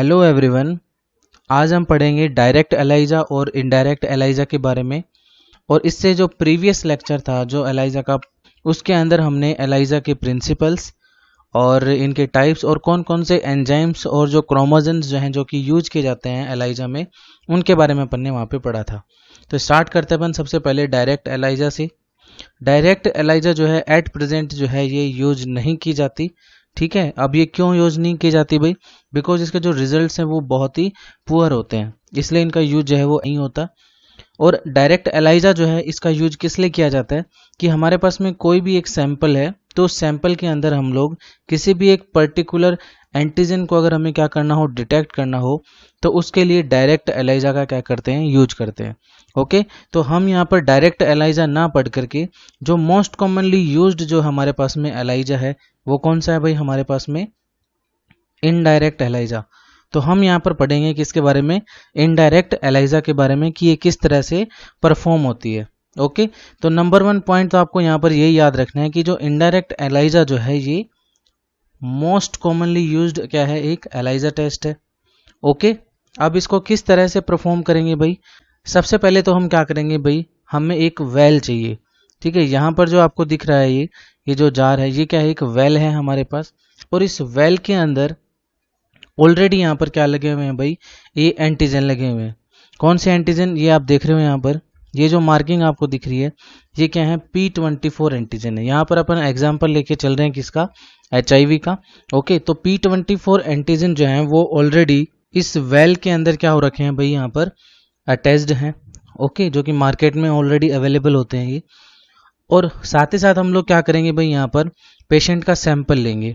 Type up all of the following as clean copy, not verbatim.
Hello everyone. आज हम पढ़ेंगे डायरेक्ट एलाइजा और इनडायरेक्ट एलाइजा के बारे में। और इससे जो प्रीवियस लेक्चर था जो एलाइजा का, उसके अंदर हमने एलाइजा के प्रिंसिपल्स और इनके टाइप्स और कौन कौन से एंजाइम्स और जो क्रोमोजन्स जो हैं जो कि यूज किए जाते हैं एलाइजा में, उनके बारे में अपन ने वहाँ पे पढ़ा था। तो स्टार्ट करते हैं अपन सबसे पहले डायरेक्ट एलाइजा से। डायरेक्ट एलाइजा जो है एट प्रेजेंट जो है ये यूज नहीं की जाती। ठीक है, अब ये क्यों यूज नहीं की जाती भाई? बिकॉज इसके जो रिजल्ट्स हैं वो बहुत ही पुअर होते हैं, इसलिए इनका यूज जो है वो नहीं होता। और डायरेक्ट एलाइजा जो है इसका यूज किस लिए किया जाता है कि हमारे पास में कोई भी एक सैंपल है, तो उस सैंपल के अंदर हम लोग किसी भी एक पर्टिकुलर एंटीजन को अगर हमें क्या करना हो, डिटेक्ट करना हो, तो उसके लिए डायरेक्ट एलाइजा का क्या करते हैं, यूज करते हैं। ओके, तो हम यहाँ पर डायरेक्ट एलाइजा ना पढ़ करके जो मोस्ट कॉमनली यूज्ड जो हमारे पास में एलाइजा है वो कौन सा है भाई? हमारे पास में इनडायरेक्ट एलाइजा। तो हम यहाँ पर पढ़ेंगे किसके बारे में? इनडायरेक्ट एलाइजा के बारे में, कि ये किस तरह से परफॉर्म होती है। ओके, तो नंबर 1 पॉइंट तो आपको यहाँ पर ये याद रखना है कि जो इनडायरेक्ट एलाइजा जो है ये मोस्ट कॉमनली यूज्ड क्या है, एक एलाइजा टेस्ट है। ओके, अब इसको किस तरह से परफॉर्म करेंगे भाई? सबसे पहले तो हम क्या करेंगे भाई, हमें एक वेल चाहिए। ठीक है, यहाँ पर जो आपको दिख रहा है ये जो जार है, ये क्या है, एक वेल है हमारे पास। और इस वेल के अंदर ऑलरेडी यहाँ पर क्या लगे हुए हैं भाई? ये एंटीजन लगे हुए हैं। कौन से एंटीजन? ये आप देख रहे हो यहाँ पर, ये जो मार्किंग आपको दिख रही है ये क्या है? P24 एंटीजन है। यहाँ पर अपन एग्जाम्पल लेके चल रहे हैं किसका? HIV का। ओके, तो P24 एंटीजन जो है वो ऑलरेडी इस वेल के अंदर क्या हो रखे हैं भाई? यहाँ पर अटैच्ड हैं। ओके, जो कि मार्केट में ऑलरेडी अवेलेबल होते हैं ये। और साथ ही साथ हम लोग क्या करेंगे भाई, यहाँ पर पेशेंट का सैंपल लेंगे।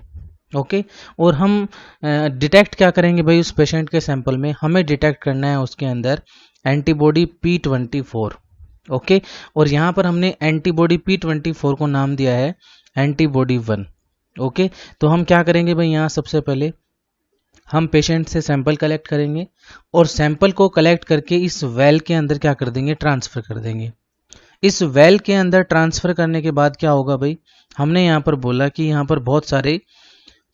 ओके, और हम डिटेक्ट क्या करेंगे भाई? उस पेशेंट के सैंपल में हमें डिटेक्ट करना है उसके अंदर एंटीबॉडी P24। ओके, और यहाँ पर हमने एंटीबॉडी P24 को नाम दिया है एंटीबॉडी 1। ओके, तो हम क्या करेंगे भाई, यहाँ सबसे पहले हम पेशेंट से सैंपल कलेक्ट करेंगे और सैंपल को कलेक्ट करके इस वेल के अंदर क्या कर देंगे? ट्रांसफ़र कर देंगे। इस वेल के अंदर ट्रांसफ़र करने के बाद क्या होगा भाई? हमने यहाँ पर बोला कि यहाँ पर बहुत सारे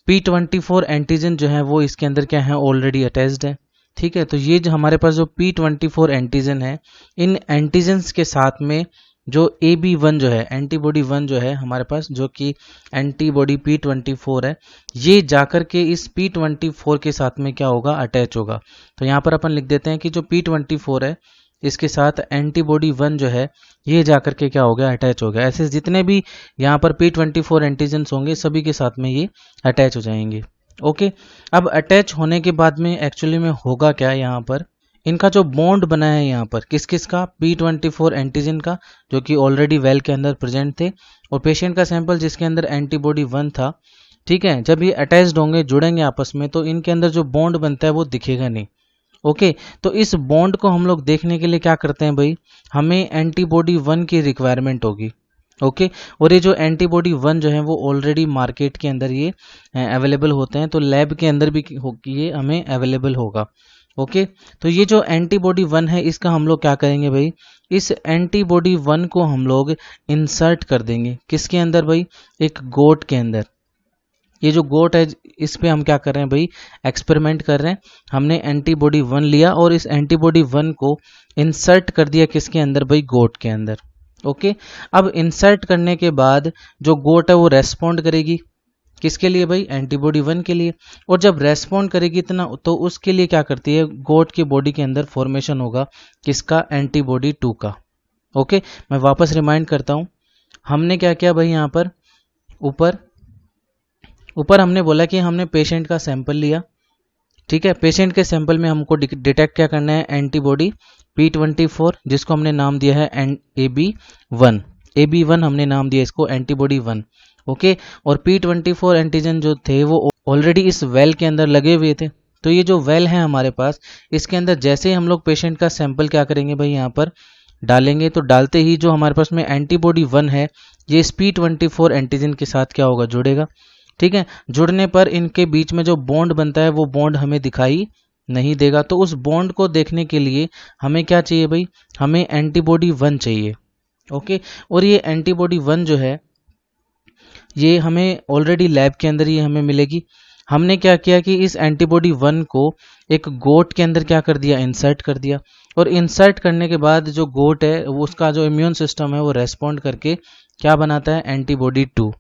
P24 एंटीजन जो है वो इसके अंदर क्या है? ऑलरेडी अटैच्ड है। ठीक है, तो ये जो हमारे पास जो P24 एंटीजन है, इन एंटीजन्स के साथ में जो AB1 जो है, एंटीबॉडी 1 जो है हमारे पास, जो कि एंटीबॉडी P24 है, ये जाकर के इस P24 के साथ में क्या होगा? अटैच होगा। तो यहाँ पर अपन लिख देते हैं कि जो P24 है इसके साथ एंटीबॉडी 1 जो है ये जाकर के क्या हो गया? अटैच हो गया। ऐसे जितने भी यहाँ पर P24 एंटीजन्स होंगे सभी के साथ में ये अटैच हो जाएंगे। ओके, अब अटैच होने के बाद में एक्चुअली में होगा क्या? यहाँ पर इनका जो बॉन्ड बना है यहाँ पर किस किस का? P24 एंटीजन का, जो कि ऑलरेडी वेल के अंदर प्रेजेंट थे, और पेशेंट का सैंपल जिसके अंदर एंटीबॉडी 1 था। ठीक है, जब ये अटैच्ड होंगे, जुड़ेंगे आपस में, तो इनके अंदर जो बॉन्ड बनता है वो दिखेगा नहीं। ओके, तो इस बॉन्ड को हम लोग देखने के लिए क्या करते हैं भाई? हमें एंटीबॉडी 1 की रिक्वायरमेंट होगी। ओके, और ये जो एंटीबॉडी 1 जो है वो ऑलरेडी मार्केट के अंदर ये अवेलेबल होते हैं, तो लैब के अंदर भी ये हमें अवेलेबल होगा। ओके, तो ये जो एंटीबॉडी 1 है इसका हम लोग क्या करेंगे भाई? इस एंटीबॉडी 1 को हम लोग इंसर्ट कर देंगे किसके अंदर भाई? एक गोट के अंदर। ये जो गोट है इस पे हम क्या कर रहे हैं भाई? एक्सपेरिमेंट कर रहे हैं। हमने एंटीबॉडी 1 लिया और इस एंटीबॉडी 1 को इंसर्ट कर दिया किसके अंदर भाई? गोट के अंदर। ओके, अब इंसर्ट करने के बाद जो गोट है वो रेस्पॉन्ड करेगी किसके लिए भाई? एंटीबॉडी 1 के लिए। और जब रेस्पॉन्ड करेगी इतना, तो उसके लिए क्या करती है? गोट की बॉडी के अंदर फॉर्मेशन होगा किसका? एंटीबॉडी 2 का। ओके, मैं वापस रिमाइंड करता हूँ, हमने क्या किया भाई? यहाँ पर ऊपर हमने बोला कि हमने पेशेंट का सैंपल लिया। ठीक है, पेशेंट के सैंपल में हमको डिटेक्ट क्या करना है? एंटीबॉडी P24, जिसको हमने नाम दिया है AB1। AB1 हमने नाम दिया इसको, एंटीबॉडी 1। ओके, और P24 एंटीजन जो थे वो ऑलरेडी इस वेल के अंदर लगे हुए थे। तो ये जो वेल है हमारे पास, इसके अंदर जैसे ही हम लोग पेशेंट का सैंपल क्या करेंगे भाई? यहाँ पर डालेंगे, तो डालते ही जो हमारे पास में एंटीबॉडी 1 है ये इस P24 एंटीजन के साथ क्या होगा? जुड़ेगा। ठीक है, जुड़ने पर इनके बीच में जो बॉन्ड बनता है वो बॉन्ड हमें दिखाई नहीं देगा। तो उस बॉन्ड को देखने के लिए हमें क्या चाहिए भाई? हमें एंटीबॉडी 1 चाहिए। ओके, और ये एंटीबॉडी 1 जो है ये हमें ऑलरेडी लैब के अंदर ही हमें मिलेगी। हमने क्या किया कि इस एंटीबॉडी 1 को एक गोट के अंदर क्या कर दिया, इंसर्ट कर दिया, और इंसर्ट करने के बाद जो गोट है वो उसका जो इम्यून सिस्टम है वो रेस्पॉन्ड करके क्या बनाता है, एंटीबॉडी 2।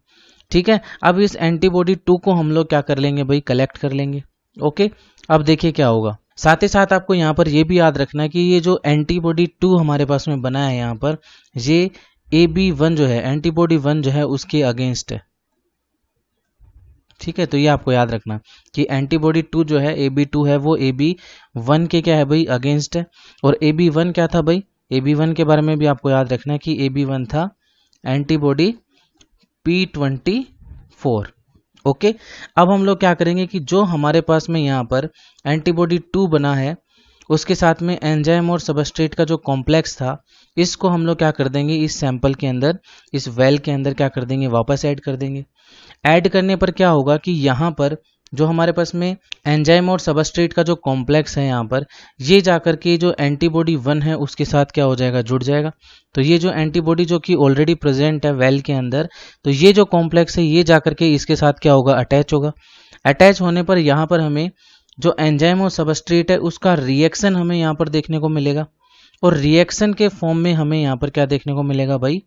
ठीक है, अब इस एंटीबॉडी 2 को हम लोग क्या कर लेंगे भाई, कलेक्ट कर लेंगे। ओके, अब देखिए क्या होगा। साथ ही साथ आपको यहाँ पर ये भी याद रखना है कि ये जो एंटीबॉडी 2 हमारे पास में बना है यहाँ पर, ये AB1 जो है, एंटीबॉडी 1 जो है उसके अगेंस्ट है। ठीक है, तो ये आपको याद रखना कि एंटीबॉडी 2 जो है, AB2 है, वो AB1 के क्या है भाई, अगेंस्ट है। और AB1 क्या था भाई, AB1 के बारे में भी आपको याद रखना है कि AB1 था एंटीबॉडी P24। ओके, अब हम लोग क्या करेंगे कि जो हमारे पास में यहाँ पर एंटीबॉडी 2 बना है उसके साथ में एंजाइम और सबस्ट्रेट का जो कॉम्प्लेक्स था, इसको हम लोग क्या कर देंगे, इस सैंपल के अंदर, इस वेल के अंदर क्या कर देंगे, वापस ऐड कर देंगे। ऐड करने पर क्या होगा कि यहाँ पर जो हमारे पास में एंजाइम और सबस्ट्रेट का जो कॉम्प्लेक्स है यहाँ पर, ये जाकर के जो एंटीबॉडी 1 है उसके साथ क्या हो जाएगा, जुड़ जाएगा। तो ये जो एंटीबॉडी जो कि ऑलरेडी प्रेजेंट है वेल के अंदर, तो ये जो कॉम्प्लेक्स है ये जाकर के इसके साथ क्या होगा, अटैच होगा। अटैच होने पर यहाँ पर हमें जो एंजाइम और सबस्ट्रेट है उसका रिएक्शन हमें यहाँ पर देखने को मिलेगा, और रिएक्शन के फॉर्म में हमें यहाँ पर क्या देखने को मिलेगा भाई,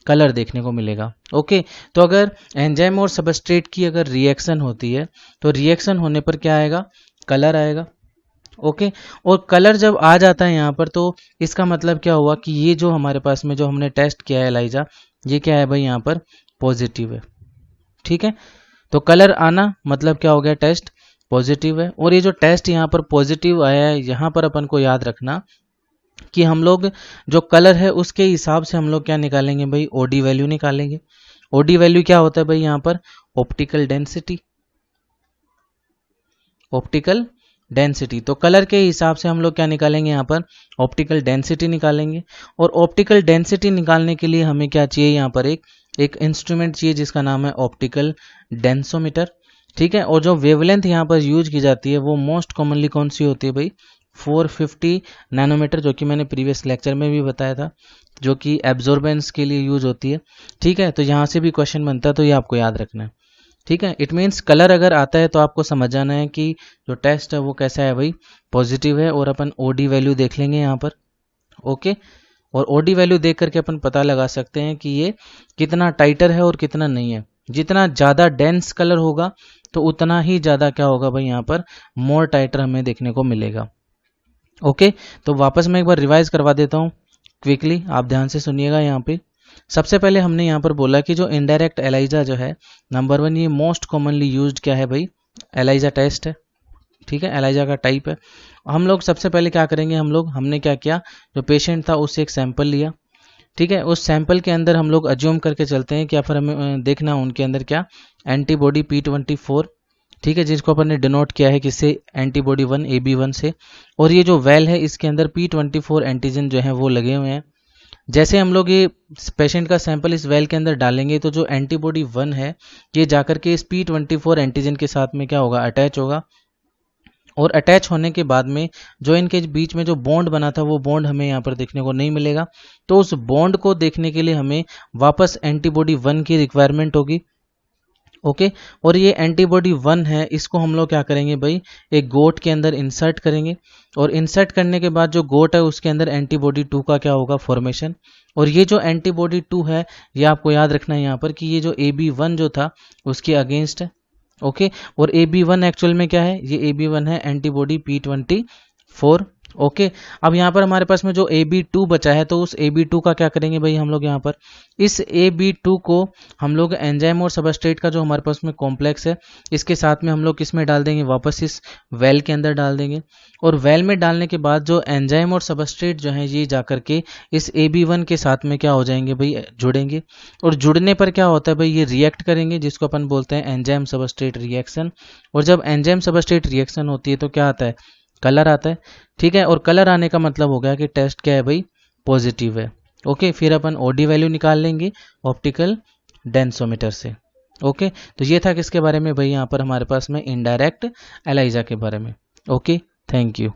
कलर देखने को मिलेगा। ओके, तो अगर एंजाइम और सबस्ट्रेट की अगर रिएक्शन होती है तो रिएक्शन होने पर क्या आएगा, कलर आएगा। ओके, और कलर जब आ जाता है यहाँ पर, तो इसका मतलब क्या हुआ कि ये जो हमारे पास में जो हमने टेस्ट किया है एलाइजा, ये क्या है भाई, यहाँ पर पॉजिटिव है। ठीक है, तो कलर आना मतलब क्या हो गया, टेस्ट पॉजिटिव है। और ये जो टेस्ट यहाँ पर पॉजिटिव आया है, यहाँ पर अपन को याद रखना कि हम लोग जो कलर है उसके हिसाब से हम लोग क्या निकालेंगे भाई, ओडी वैल्यू निकालेंगे। ओडी वैल्यू क्या होता है भाई, यहाँ पर ऑप्टिकल डेंसिटी। ऑप्टिकल डेंसिटी, तो कलर के हिसाब से हम लोग क्या निकालेंगे, यहाँ पर ऑप्टिकल डेंसिटी निकालेंगे। और ऑप्टिकल डेंसिटी निकालने के लिए हमें क्या चाहिए, यहाँ पर एक इंस्ट्रूमेंट चाहिए जिसका नाम है ऑप्टिकल डेंसोमीटर। ठीक है, और जो वेवलेंथ यहाँ पर यूज की जाती है वो मोस्ट कॉमनली कौन सी होती है भाई, 450 नैनोमीटर, जो कि मैंने प्रीवियस लेक्चर में भी बताया था, जो कि एब्जॉर्बेंस के लिए यूज होती है। ठीक है, तो यहाँ से भी क्वेश्चन बनता है, तो ये आपको याद रखना है। ठीक है, इट मीन्स कलर अगर आता है तो आपको समझ आना है कि जो टेस्ट है वो कैसा है भाई, पॉजिटिव है। और अपन ओडी वैल्यू देख लेंगे यहाँ पर। ओके, और ओडी वैल्यू देख करके अपन पता लगा सकते हैं कि ये कितना टाइटर है और कितना नहीं है। जितना ज़्यादा डेंस कलर होगा तो उतना ही ज़्यादा क्या होगा भाई, यहाँ पर मोर टाइटर हमें देखने को मिलेगा। ओके, तो वापस मैं एक बार रिवाइज करवा देता हूँ क्विकली, आप ध्यान से सुनिएगा। यहाँ पे सबसे पहले हमने यहाँ पर बोला कि जो इनडायरेक्ट एलाइजा जो है, नंबर 1 ये मोस्ट कॉमनली यूज्ड क्या है भाई, एलाइजा टेस्ट है। ठीक है, एलाइजा का टाइप है। हम लोग सबसे पहले क्या करेंगे, हमने क्या किया, जो पेशेंट था उससे एक सैंपल लिया। ठीक है, उस सैंपल के अंदर हम लोग अज्यूम करके चलते हैं कि फिर हमें देखना उनके अंदर क्या, एंटीबॉडी P24। ठीक है, जिसको अपन ने डिनोट किया है किससे, एंटीबॉडी 1 AB1 से। और ये जो वेल है इसके अंदर P24 एंटीजन जो है वो लगे हुए हैं। जैसे हम लोग ये पेशेंट का सैंपल इस वेल के अंदर डालेंगे तो जो एंटीबॉडी 1 है ये जाकर के इस P24 एंटीजन के साथ में क्या होगा, अटैच होगा। और अटैच होने के बाद में जो इनके बीच में जो बॉन्ड बना था वो बॉन्ड हमें यहाँ पर देखने को नहीं मिलेगा। तो उस बॉन्ड को देखने के लिए हमें वापस एंटीबॉडी 1 की रिक्वायरमेंट होगी। ओके, और ये एंटीबॉडी 1 है, इसको हम लोग क्या करेंगे भाई, एक गोट के अंदर इंसर्ट करेंगे। और इंसर्ट करने के बाद जो गोट है उसके अंदर एंटीबॉडी 2 का क्या होगा, फॉर्मेशन। और ये जो एंटीबॉडी 2 है ये आपको याद रखना है यहाँ पर कि ये जो AB1 जो था उसके अगेंस्ट है। ओके, और AB1 एक्चुअल में क्या है, ये AB1 है एंटीबॉडी P24। ओके, अब यहाँ पर हमारे पास में जो AB2 बचा है तो उस AB2 का क्या करेंगे भाई, हम लोग यहाँ पर इस AB2 को हम लोग एंजाइम और सबस्ट्रेट का जो हमारे पास में कॉम्प्लेक्स है इसके साथ में हम लोग किस में डाल देंगे, वापस इस वेल के अंदर डाल देंगे। और वेल में डालने के बाद जो एंजाइम और सबस्ट्रेट जो है ये जाकर के इस AB1 के साथ में क्या हो जाएंगे भाई, जुड़ेंगे। और जुड़ने पर क्या होता है भाई, ये रिएक्ट करेंगे, जिसको अपन बोलते हैं एंजाइम सबस्ट्रेट रिएक्शन। और जब एंजाइम सबस्ट्रेट रिएक्शन होती है तो क्या आता है, कलर आता है। ठीक है, और कलर आने का मतलब हो गया कि टेस्ट क्या है भाई, पॉजिटिव है। ओके, फिर अपन ओडी वैल्यू निकाल लेंगे ऑप्टिकल डेंसोमीटर से। ओके, तो ये था किसके बारे में भाई, यहाँ पर हमारे पास में इनडायरेक्ट एलाइजा के बारे में। Okay, thank you.